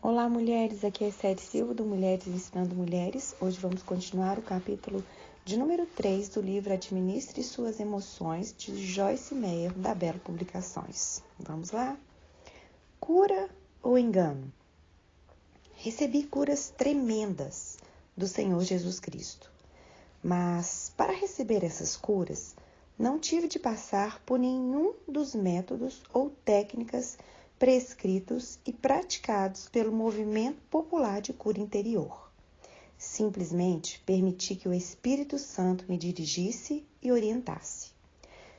Olá, mulheres, aqui é Célia Silva do Mulheres Ensinando Mulheres. Hoje vamos continuar o capítulo de número 3 do livro Administre Suas Emoções, de Joyce Meyer, da Belo Publicações. Vamos lá? Cura ou engano? Recebi curas tremendas do Senhor Jesus Cristo, mas para receber essas curas, não tive de passar por nenhum dos métodos ou técnicas prescritos e praticados pelo movimento popular de cura interior. Simplesmente permiti que o Espírito Santo me dirigisse e orientasse.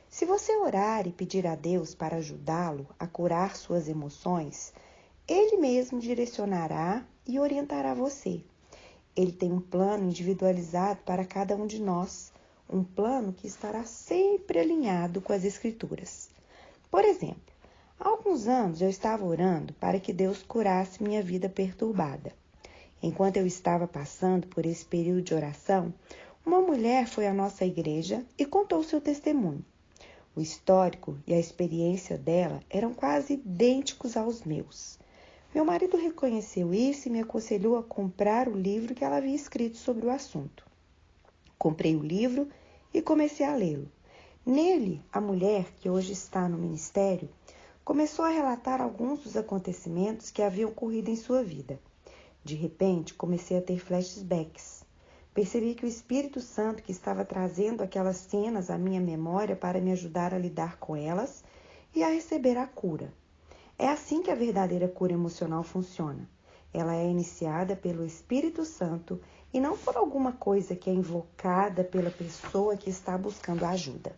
Se você orar e pedir a Deus para ajudá-lo a curar suas emoções, Ele mesmo direcionará e orientará você. Ele tem um plano individualizado para cada um de nós, um plano que estará sempre alinhado com as Escrituras. Por exemplo, há alguns anos eu estava orando para que Deus curasse minha vida perturbada. Enquanto eu estava passando por esse período de oração, uma mulher foi à nossa igreja e contou seu testemunho. O histórico e a experiência dela eram quase idênticos aos meus. Meu marido reconheceu isso e me aconselhou a comprar o livro que ela havia escrito sobre o assunto. Comprei o livro e comecei a lê-lo. Nele, a mulher, que hoje está no ministério, começou a relatar alguns dos acontecimentos que haviam ocorrido em sua vida. De repente, comecei a ter flashbacks. Percebi que o Espírito Santo que estava trazendo aquelas cenas à minha memória para me ajudar a lidar com elas e a receber a cura. É assim que a verdadeira cura emocional funciona. Ela é iniciada pelo Espírito Santo e não por alguma coisa que é invocada pela pessoa que está buscando ajuda.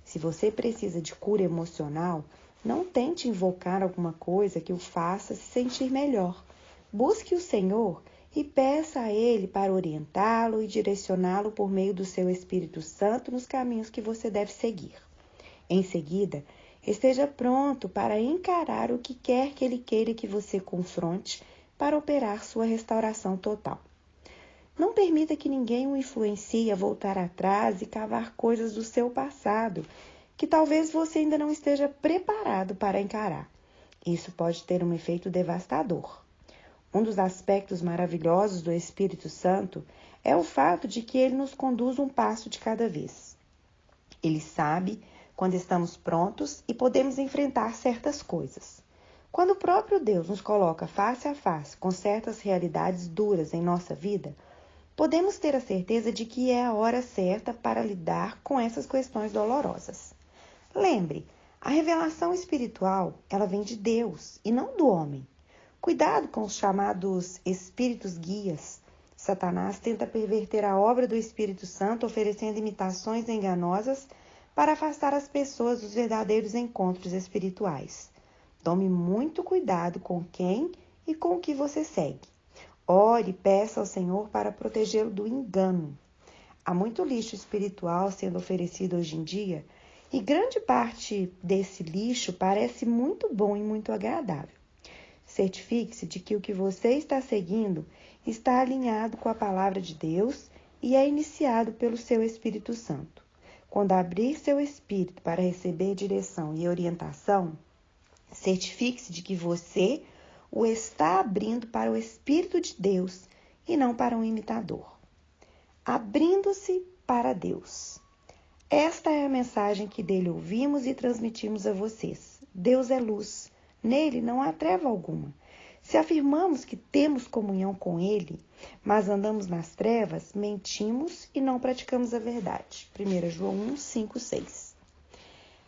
Se você precisa de cura emocional, não tente invocar alguma coisa que o faça se sentir melhor. Busque o Senhor e peça a Ele para orientá-lo e direcioná-lo por meio do seu Espírito Santo nos caminhos que você deve seguir. Em seguida, esteja pronto para encarar o que quer que Ele queira que você confronte para operar sua restauração total. Não permita que ninguém o influencie a voltar atrás e cavar coisas do seu passado que talvez você ainda não esteja preparado para encarar. Isso pode ter um efeito devastador. Um dos aspectos maravilhosos do Espírito Santo é o fato de que ele nos conduz um passo de cada vez. Ele sabe quando estamos prontos e podemos enfrentar certas coisas. Quando o próprio Deus nos coloca face a face com certas realidades duras em nossa vida, podemos ter a certeza de que é a hora certa para lidar com essas questões dolorosas. Lembre, a revelação espiritual, ela vem de Deus e não do homem. Cuidado com os chamados espíritos guias. Satanás tenta perverter a obra do Espírito Santo, oferecendo imitações enganosas para afastar as pessoas dos verdadeiros encontros espirituais. Tome muito cuidado com quem e com o que você segue. Ore e peça ao Senhor para protegê-lo do engano. Há muito lixo espiritual sendo oferecido hoje em dia, e grande parte desse lixo parece muito bom e muito agradável. Certifique-se de que o que você está seguindo está alinhado com a palavra de Deus e é iniciado pelo seu Espírito Santo. Quando abrir seu espírito para receber direção e orientação, certifique-se de que você o está abrindo para o Espírito de Deus e não para um imitador. Abrindo-se para Deus. Esta é a mensagem que dele ouvimos e transmitimos a vocês. Deus é luz. Nele não há treva alguma. Se afirmamos que temos comunhão com Ele, mas andamos nas trevas, mentimos e não praticamos a verdade. 1 João 1, 5, 6.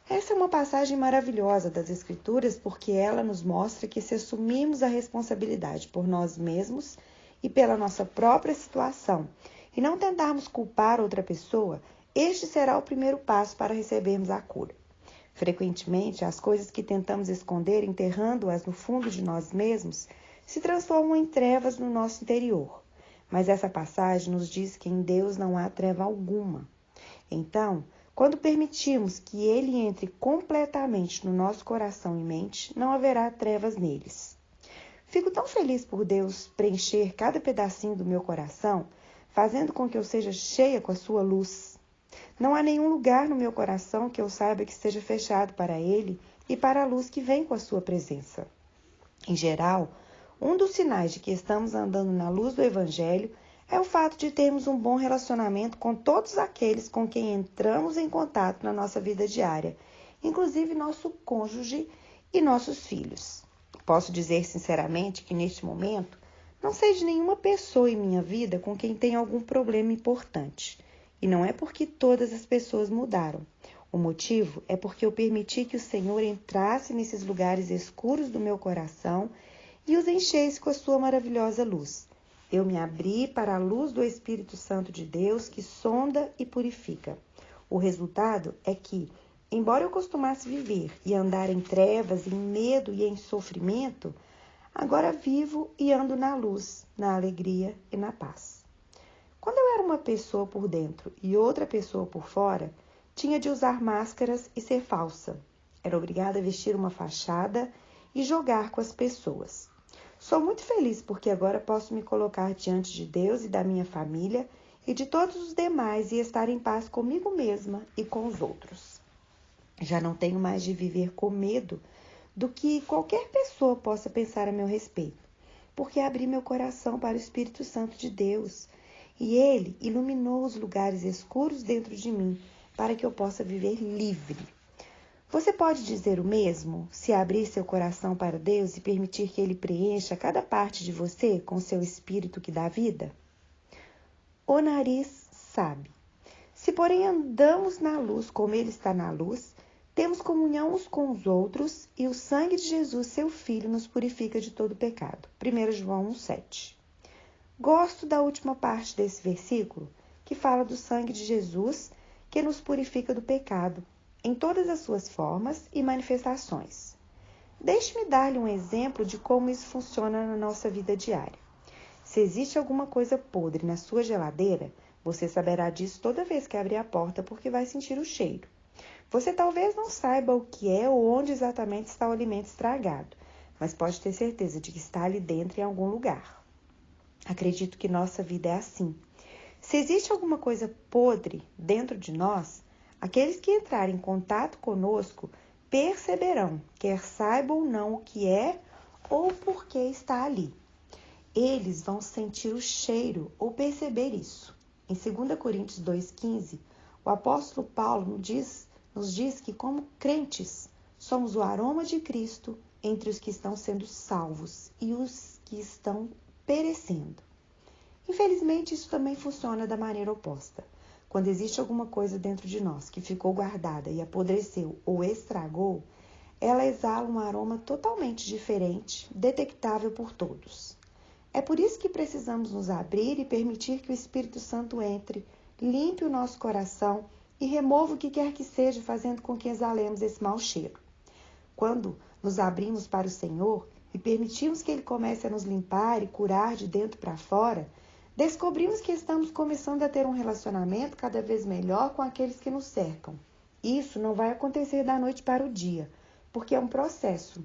Essa é uma passagem maravilhosa das Escrituras porque ela nos mostra que se assumirmos a responsabilidade por nós mesmos e pela nossa própria situação e não tentarmos culpar outra pessoa, este será o primeiro passo para recebermos a cura. Frequentemente, as coisas que tentamos esconder, enterrando-as no fundo de nós mesmos, se transformam em trevas no nosso interior. Mas essa passagem nos diz que em Deus não há treva alguma. Então, quando permitimos que Ele entre completamente no nosso coração e mente, não haverá trevas neles. Fico tão feliz por Deus preencher cada pedacinho do meu coração, fazendo com que eu seja cheia com a sua luz. Não há nenhum lugar no meu coração que eu saiba que esteja fechado para Ele e para a luz que vem com a sua presença. Em geral, Um dos sinais de que estamos andando na luz do Evangelho é o fato de termos um bom relacionamento com todos aqueles com quem entramos em contato na nossa vida diária, inclusive nosso cônjuge e nossos filhos. Posso dizer sinceramente que neste momento não sei de nenhuma pessoa em minha vida com quem tenha algum problema importante. E não é porque todas as pessoas mudaram. O motivo é porque eu permiti que o Senhor entrasse nesses lugares escuros do meu coração e os enchesse com a sua maravilhosa luz. Eu me abri para a luz do Espírito Santo de Deus que sonda e purifica. O resultado é que, embora eu costumasse viver e andar em trevas, em medo e em sofrimento, agora vivo e ando na luz, na alegria e na paz. Quando eu era uma pessoa por dentro e outra pessoa por fora, tinha de usar máscaras e ser falsa. Era obrigada a vestir uma fachada e jogar com as pessoas. Sou muito feliz porque agora posso me colocar diante de Deus e da minha família e de todos os demais e estar em paz comigo mesma e com os outros. Já não tenho mais de viver com medo do que qualquer pessoa possa pensar a meu respeito, porque abri meu coração para o Espírito Santo de Deus e Ele iluminou os lugares escuros dentro de mim para que eu possa viver livre. Você pode dizer o mesmo se abrir seu coração para Deus e permitir que Ele preencha cada parte de você com seu Espírito que dá vida? O nariz sabe. Se, porém, andamos na luz como Ele está na luz, temos comunhão uns com os outros e o sangue de Jesus, seu Filho, nos purifica de todo pecado. 1 João 1,7. Gosto da última parte desse versículo, que fala do sangue de Jesus, que nos purifica do pecado, em todas as suas formas e manifestações. Deixe-me dar-lhe um exemplo de como isso funciona na nossa vida diária. Se existe alguma coisa podre na sua geladeira, você saberá disso toda vez que abrir a porta porque vai sentir o cheiro. Você talvez não saiba o que é ou onde exatamente está o alimento estragado, mas pode ter certeza de que está ali dentro em algum lugar. Acredito que nossa vida é assim. Se existe alguma coisa podre dentro de nós, aqueles que entrarem em contato conosco perceberão, quer saibam ou não o que é ou por que está ali. Eles vão sentir o cheiro ou perceber isso. Em 2 Coríntios 2,15, o apóstolo Paulo nos diz que, como crentes, somos o aroma de Cristo entre os que estão sendo salvos e os que estão perecendo. Infelizmente, isso também funciona da maneira oposta. Quando existe alguma coisa dentro de nós que ficou guardada e apodreceu ou estragou, ela exala um aroma totalmente diferente, detectável por todos. É por isso que precisamos nos abrir e permitir que o Espírito Santo entre, limpe o nosso coração e remova o que quer que seja, fazendo com que exalemos esse mau cheiro. Quando nos abrimos para o Senhor e permitimos que Ele comece a nos limpar e curar de dentro para fora, descobrimos que estamos começando a ter um relacionamento cada vez melhor com aqueles que nos cercam. Isso não vai acontecer da noite para o dia, porque é um processo,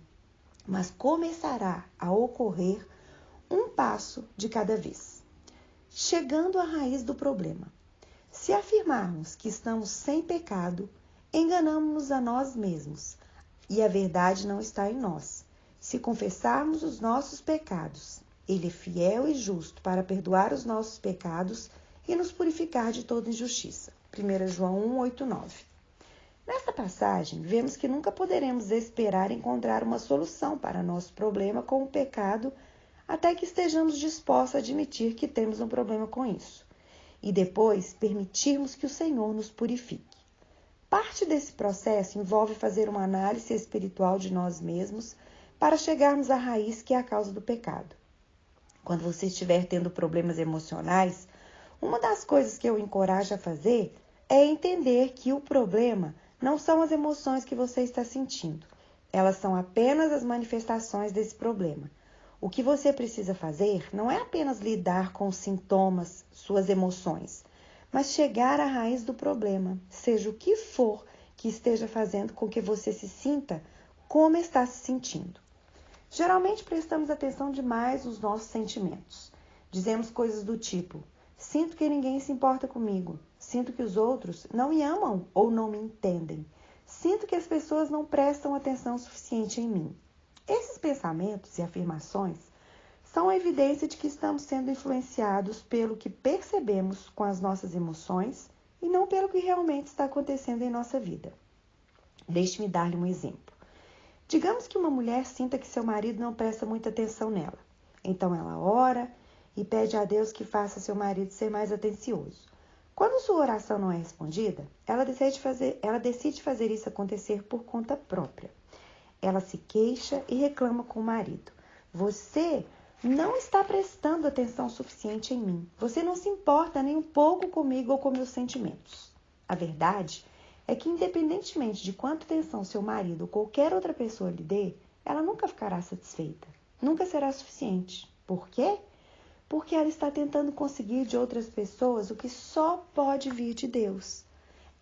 mas começará a ocorrer um passo de cada vez. Chegando à raiz do problema. Se afirmarmos que estamos sem pecado, enganamos-nos a nós mesmos e a verdade não está em nós. Se confessarmos os nossos pecados, Ele é fiel e justo para perdoar os nossos pecados e nos purificar de toda injustiça. 1 João 1, 8, 9. Nesta passagem, vemos que nunca poderemos esperar encontrar uma solução para nosso problema com o pecado até que estejamos dispostos a admitir que temos um problema com isso e depois permitirmos que o Senhor nos purifique. Parte desse processo envolve fazer uma análise espiritual de nós mesmos para chegarmos à raiz que é a causa do pecado. Quando você estiver tendo problemas emocionais, uma das coisas que eu encorajo a fazer é entender que o problema não são as emoções que você está sentindo. Elas são apenas as manifestações desse problema. O que você precisa fazer não é apenas lidar com os sintomas, suas emoções, mas chegar à raiz do problema, seja o que for que esteja fazendo com que você se sinta como está se sentindo. Geralmente prestamos atenção demais nos nossos sentimentos. Dizemos coisas do tipo: sinto que ninguém se importa comigo, sinto que os outros não me amam ou não me entendem, sinto que as pessoas não prestam atenção suficiente em mim. Esses pensamentos e afirmações são a evidência de que estamos sendo influenciados pelo que percebemos com as nossas emoções e não pelo que realmente está acontecendo em nossa vida. Deixe-me dar-lhe um exemplo. Digamos que uma mulher sinta que seu marido não presta muita atenção nela. Então ela ora e pede a Deus que faça seu marido ser mais atencioso. Quando sua oração não é respondida, ela decide fazer isso acontecer por conta própria. Ela se queixa e reclama com o marido. Você não está prestando atenção suficiente em mim. Você não se importa nem um pouco comigo ou com meus sentimentos. A verdade é que, independentemente de quanta atenção seu marido ou qualquer outra pessoa lhe dê, ela nunca ficará satisfeita. Nunca será suficiente. Por quê? Porque ela está tentando conseguir de outras pessoas o que só pode vir de Deus.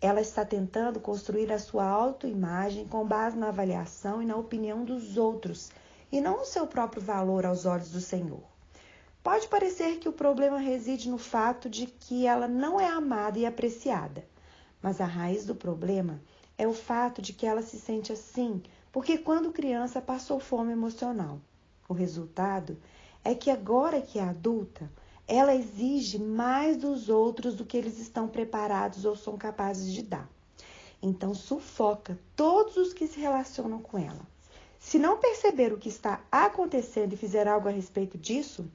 Ela está tentando construir a sua autoimagem com base na avaliação e na opinião dos outros, e não no seu próprio valor aos olhos do Senhor. Pode parecer que o problema reside no fato de que ela não é amada e apreciada, mas a raiz do problema é o fato de que ela se sente assim porque quando criança passou fome emocional. O resultado é que agora que é adulta, ela exige mais dos outros do que eles estão preparados ou são capazes de dar. Então sufoca todos os que se relacionam com ela. Se não perceber o que está acontecendo e fizer algo a respeito disso,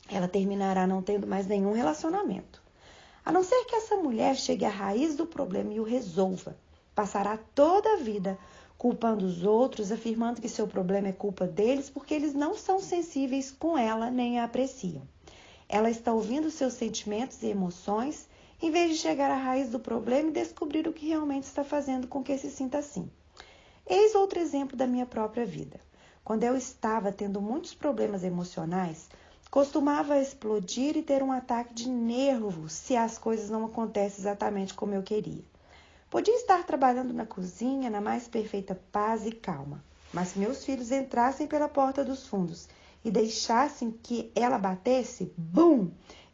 ela terminará não tendo mais nenhum relacionamento. A não ser que essa mulher chegue à raiz do problema e o resolva. Passará toda a vida culpando os outros, afirmando que seu problema é culpa deles porque eles não são sensíveis com ela nem a apreciam. Ela está ouvindo seus sentimentos e emoções em vez de chegar à raiz do problema e descobrir o que realmente está fazendo com que se sinta assim. Eis outro exemplo da minha própria vida. Quando eu estava tendo muitos problemas emocionais, costumava explodir e ter um ataque de nervos se as coisas não acontecem exatamente como eu queria. Podia estar trabalhando na cozinha na mais perfeita paz e calma, mas se meus filhos entrassem pela porta dos fundos e deixassem que ela batesse, bum!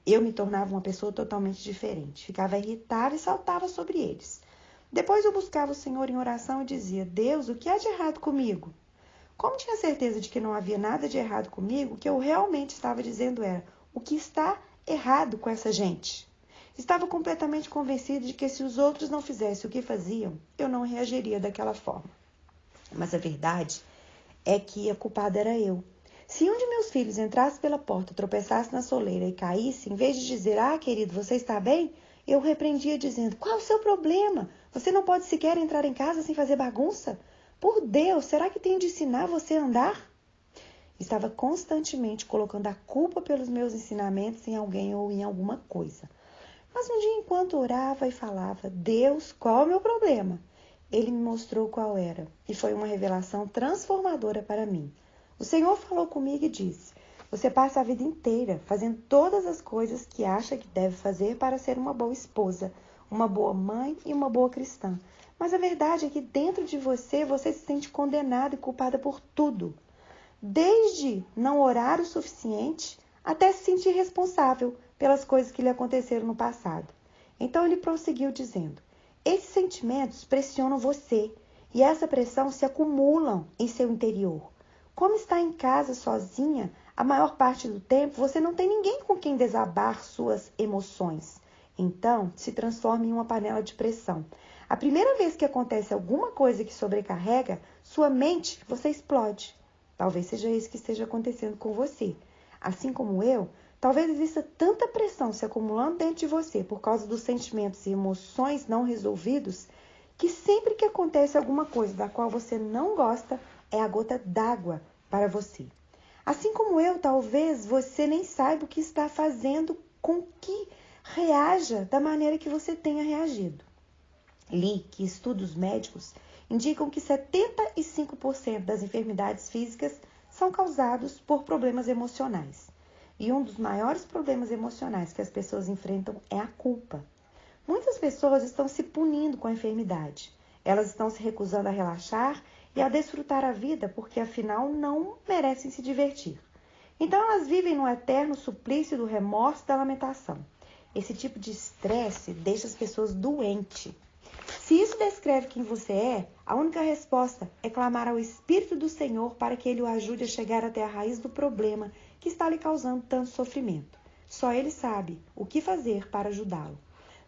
Eu me tornava uma pessoa totalmente diferente. Ficava irritada e saltava sobre eles. Depois eu buscava o Senhor em oração e dizia: Deus, o que há de errado comigo? Como tinha certeza de que não havia nada de errado comigo, o que eu realmente estava dizendo era: o que está errado com essa gente? Estava completamente convencida de que se os outros não fizessem o que faziam, eu não reagiria daquela forma. Mas a verdade é que a culpada era eu. Se um de meus filhos entrasse pela porta, tropeçasse na soleira e caísse, em vez de dizer: ah, querido, você está bem? Eu repreendia dizendo: qual é o seu problema? Você não pode sequer entrar em casa sem fazer bagunça? Por Deus, será que tenho de ensinar você a andar? Estava constantemente colocando a culpa pelos meus ensinamentos em alguém ou em alguma coisa. Mas um dia, enquanto orava e falava: Deus, qual é o meu problema? Ele me mostrou qual era, e foi uma revelação transformadora para mim. O Senhor falou comigo e disse: você passa a vida inteira fazendo todas as coisas que acha que deve fazer para ser uma boa esposa, uma boa mãe e uma boa cristã. Mas a verdade é que dentro de você se sente condenada e culpada por tudo. Desde não orar o suficiente até se sentir responsável pelas coisas que lhe aconteceram no passado. Então ele prosseguiu dizendo: esses sentimentos pressionam você e essa pressão se acumulam em seu interior. Como está em casa sozinha, a maior parte do tempo você não tem ninguém com quem desabar suas emoções. Então se transforma em uma panela de pressão. A primeira vez que acontece alguma coisa que sobrecarrega sua mente, você explode. Talvez seja isso que esteja acontecendo com você. Assim como eu, talvez exista tanta pressão se acumulando dentro de você por causa dos sentimentos e emoções não resolvidos, que sempre que acontece alguma coisa da qual você não gosta, é a gota d'água para você. Assim como eu, talvez você nem saiba o que está fazendo com que reaja da maneira que você tenha reagido. Li que estudos médicos indicam que 75% das enfermidades físicas são causados por problemas emocionais. E um dos maiores problemas emocionais que as pessoas enfrentam é a culpa. Muitas pessoas estão se punindo com a enfermidade. Elas estão se recusando a relaxar e a desfrutar a vida porque, afinal, não merecem se divertir. Então, elas vivem no eterno suplício do remorso e da lamentação. Esse tipo de estresse deixa as pessoas doentes. Se isso descreve quem você é, a única resposta é clamar ao Espírito do Senhor para que Ele o ajude a chegar até a raiz do problema que está lhe causando tanto sofrimento. Só Ele sabe o que fazer para ajudá-lo.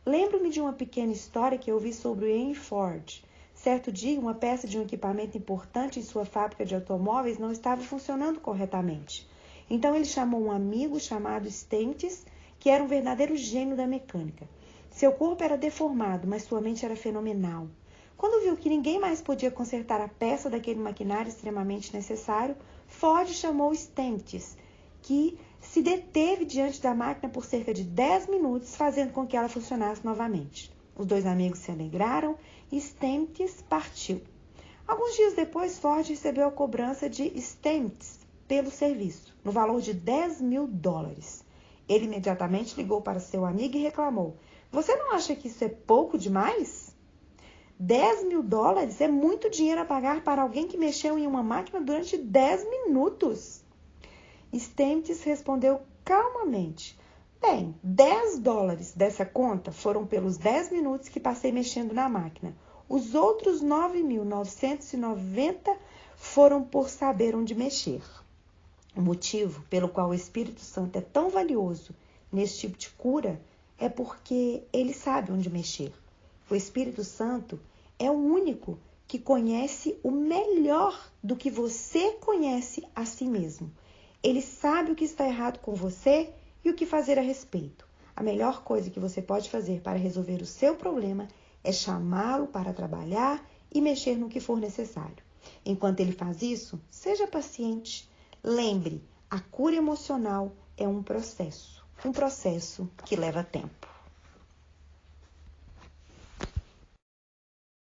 Lembro-me de uma pequena história que eu ouvi sobre o Henry Ford. Certo dia, uma peça de um equipamento importante em sua fábrica de automóveis não estava funcionando corretamente. Então ele chamou um amigo chamado Stentz, que era um verdadeiro gênio da mecânica. Seu corpo era deformado, mas sua mente era fenomenal. Quando viu que ninguém mais podia consertar a peça daquele maquinário extremamente necessário, Ford chamou Stentz, que se deteve diante da máquina por cerca de 10 minutos, fazendo com que ela funcionasse novamente. Os dois amigos se alegraram e Stentz partiu. Alguns dias depois, Ford recebeu a cobrança de Stentz pelo serviço, no valor de $10.000. Ele imediatamente ligou para seu amigo e reclamou: "Você não acha que isso é pouco demais? $10.000 é muito dinheiro a pagar para alguém que mexeu em uma máquina durante 10 minutos. Stentz respondeu calmamente: "Bem, $10 dessa conta foram pelos 10 minutos que passei mexendo na máquina. Os outros 9.990 foram por saber onde mexer." O motivo pelo qual o Espírito Santo é tão valioso nesse tipo de cura é porque ele sabe onde mexer. O Espírito Santo é o único que conhece o melhor do que você conhece a si mesmo. Ele sabe o que está errado com você e o que fazer a respeito. A melhor coisa que você pode fazer para resolver o seu problema é chamá-lo para trabalhar e mexer no que for necessário. Enquanto ele faz isso, seja paciente. Lembre, a cura emocional é um processo que leva tempo.